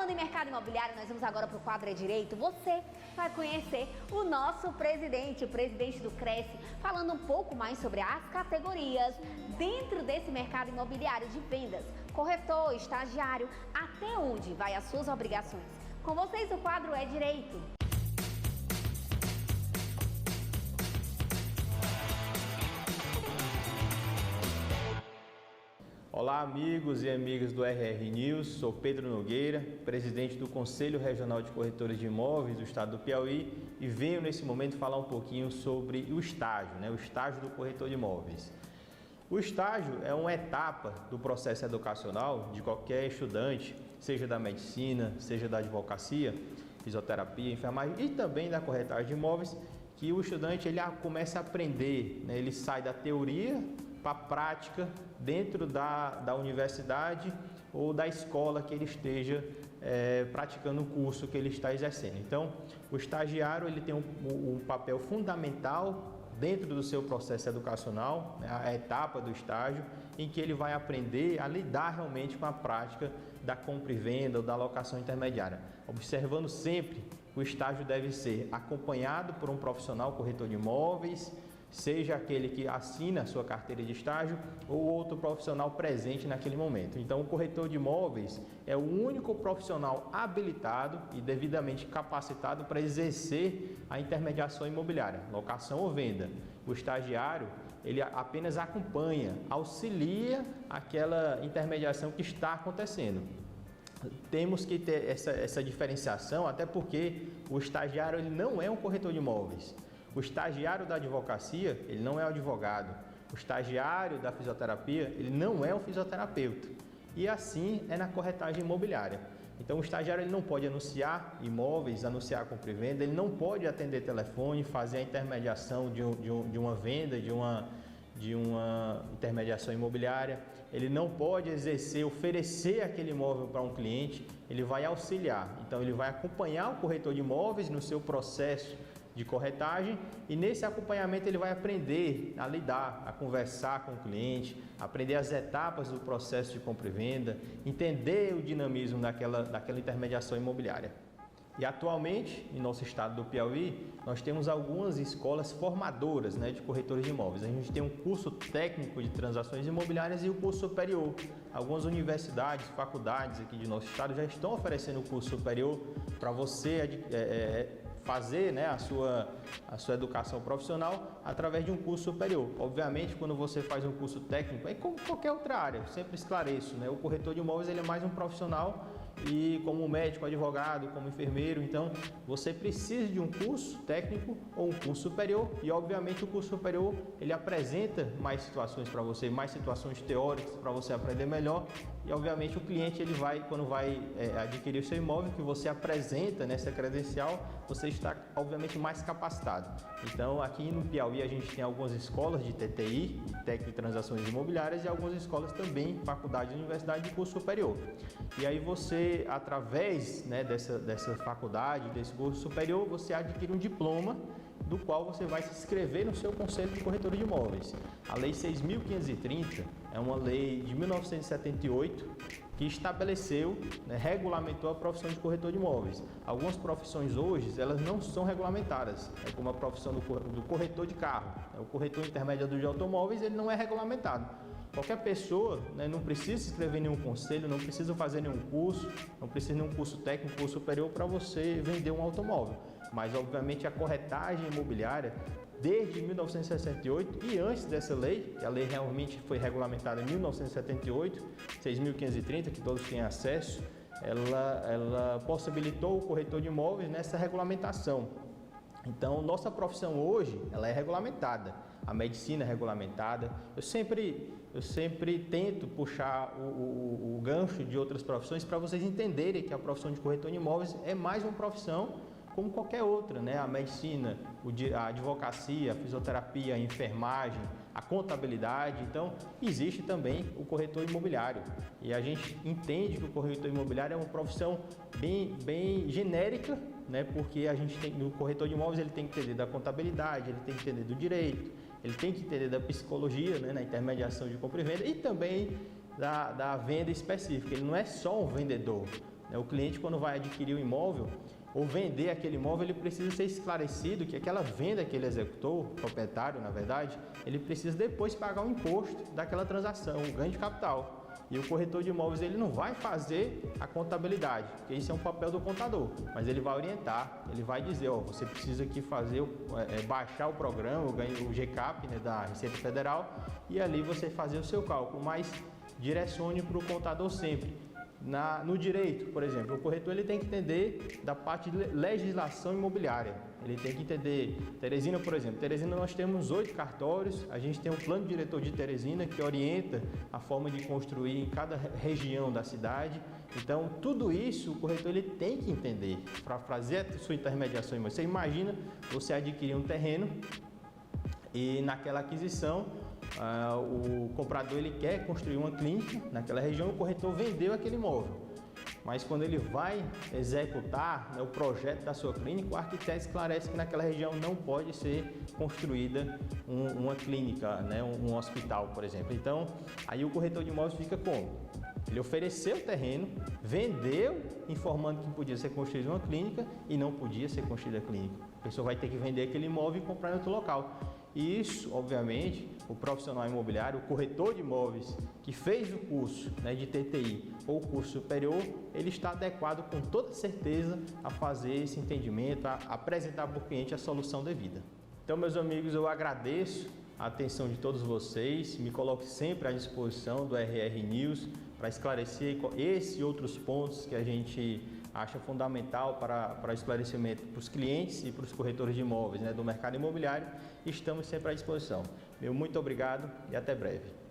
Falando em mercado imobiliário, nós vamos agora para o quadro Direito. Você vai conhecer o nosso presidente, o presidente do Cresce, falando um pouco mais sobre as categorias dentro desse mercado imobiliário de vendas, corretor, estagiário, até onde vai as suas obrigações. Com vocês o quadro é Direito. Olá amigos e amigas do RR News, sou Pedro Nogueira, presidente do Conselho Regional de Corretores de Imóveis do Estado do Piauí e venho nesse momento falar um pouquinho sobre o estágio, o estágio do corretor de imóveis. O estágio é uma etapa do processo educacional de qualquer estudante, seja da medicina, seja da advocacia, fisioterapia, enfermagem e também da corretagem de imóveis, que o estudante ele começa a aprender, ele sai da teoria para a prática dentro da universidade ou da escola que ele esteja praticando o curso que ele está exercendo. Então, o estagiário ele tem um papel fundamental dentro do seu processo educacional, a etapa do estágio, em que ele vai aprender a lidar realmente com a prática da compra e venda ou da locação intermediária. Observando sempre que o estágio deve ser acompanhado por um profissional corretor de imóveis, seja aquele que assina a sua carteira de estágio ou outro profissional presente naquele momento. Então, o corretor de imóveis é o único profissional habilitado e devidamente capacitado para exercer a intermediação imobiliária, locação ou venda. O estagiário, ele apenas acompanha, auxilia aquela intermediação que está acontecendo. Temos que ter essa diferenciação, até porque o estagiário ele não é um corretor de imóveis. O estagiário da advocacia, ele não é um advogado. O estagiário da fisioterapia, ele não é um fisioterapeuta. E assim é na corretagem imobiliária. Então, o estagiário ele não pode anunciar imóveis, anunciar compra e venda, ele não pode atender telefone, fazer a intermediação de uma venda, de uma intermediação imobiliária. Ele não pode exercer, oferecer aquele imóvel para um cliente, ele vai auxiliar. Então, ele vai acompanhar o corretor de imóveis no seu processo de corretagem e nesse acompanhamento ele vai aprender a lidar, a conversar com o cliente, aprender as etapas do processo de compra e venda, entender o dinamismo daquela intermediação imobiliária. E atualmente, em nosso estado do Piauí, nós temos algumas escolas formadoras de corretores de imóveis. A gente tem um curso técnico de transações imobiliárias e o curso superior. Algumas universidades, faculdades aqui de nosso estado já estão oferecendo o curso superior para você fazer a sua educação profissional através de um curso superior. Obviamente, quando você faz um curso técnico, é como qualquer outra área, eu sempre esclareço, o corretor de imóveis ele é mais um profissional e como médico, advogado, como enfermeiro, então você precisa de um curso técnico ou um curso superior e obviamente o curso superior ele apresenta mais situações para você, mais situações teóricas para você aprender melhor e obviamente o cliente ele quando vai adquirir o seu imóvel que você apresenta nessa credencial, você está obviamente mais capacitado. Então aqui no Piauí a gente tem algumas escolas de TTI, técnico de transações imobiliárias e algumas escolas também, faculdade e universidade de curso superior. E aí você, através dessa faculdade, desse curso superior, você adquire um diploma do qual você vai se inscrever no seu Conselho de Corretores de Imóveis. A Lei 6.530 é uma lei de 1978 que estabeleceu, regulamentou a profissão de corretor de imóveis. Algumas profissões hoje, elas não são regulamentadas, como a profissão do corretor de carro. O corretor intermediador de automóveis, ele não é regulamentado. Qualquer pessoa não precisa se inscrever em nenhum conselho, não precisa fazer nenhum curso, não precisa de nenhum curso técnico ou superior para você vender um automóvel. Mas, obviamente, a corretagem imobiliária, desde 1968 e antes dessa lei, que a lei realmente foi regulamentada em 1978, 6.530, que todos têm acesso, ela possibilitou o corretor de imóveis nessa regulamentação. Então, nossa profissão hoje, ela é regulamentada, a medicina é regulamentada. Eu sempre tento puxar o gancho de outras profissões para vocês entenderem que a profissão de corretor de imóveis é mais uma profissão como qualquer outra, A medicina, a advocacia, a fisioterapia, a enfermagem, a contabilidade. Então, existe também o corretor imobiliário. E a gente entende que o corretor imobiliário é uma profissão bem genérica, Porque a gente tem, no corretor de imóveis ele tem que entender da contabilidade, ele tem que entender do direito, ele tem que entender da psicologia, na intermediação de compra e venda e também da venda específica. Ele não é só um vendedor. O cliente, quando vai adquirir um imóvel ou vender aquele imóvel, ele precisa ser esclarecido que aquela venda que ele executou, o proprietário, na verdade, ele precisa depois pagar o imposto daquela transação, o ganho de capital. E o corretor de imóveis, ele não vai fazer a contabilidade, porque isso é um papel do contador, mas ele vai orientar, ele vai dizer, ó, você precisa aqui fazer, baixar o programa, o GCAP, né, da Receita Federal, e ali você fazer o seu cálculo, mas direcione para o contador sempre. No direito, por exemplo, o corretor ele tem que entender da parte de legislação imobiliária. Ele tem que entender, Teresina, por exemplo, Teresina nós temos 8 cartórios, a gente tem um plano diretor de Teresina que orienta a forma de construir em cada região da cidade. Então, tudo isso o corretor ele tem que entender para fazer a sua intermediação. Você imagina você adquirir um terreno e naquela aquisição o comprador ele quer construir uma clínica naquela região, o corretor vendeu aquele imóvel. Mas quando ele vai executar, né, o projeto da sua clínica, o arquiteto esclarece que naquela região não pode ser construída uma clínica, né, um hospital, por exemplo. Então, aí o corretor de imóveis fica como? Ele ofereceu o terreno, vendeu, informando que podia ser construída uma clínica e não podia ser construída a clínica. A pessoa vai ter que vender aquele imóvel e comprar em outro local. E isso, obviamente, o profissional imobiliário, o corretor de imóveis que fez o curso, né, de TTI ou curso superior, ele está adequado com toda certeza a fazer esse entendimento, a apresentar para o cliente a solução devida. Então, meus amigos, eu agradeço a atenção de todos vocês, me coloco sempre à disposição do RR News para esclarecer esse e outros pontos que a gente acha fundamental para esclarecimento para os clientes e para os corretores de imóveis, né, do mercado imobiliário. Estamos sempre à disposição. Meu muito obrigado e até breve.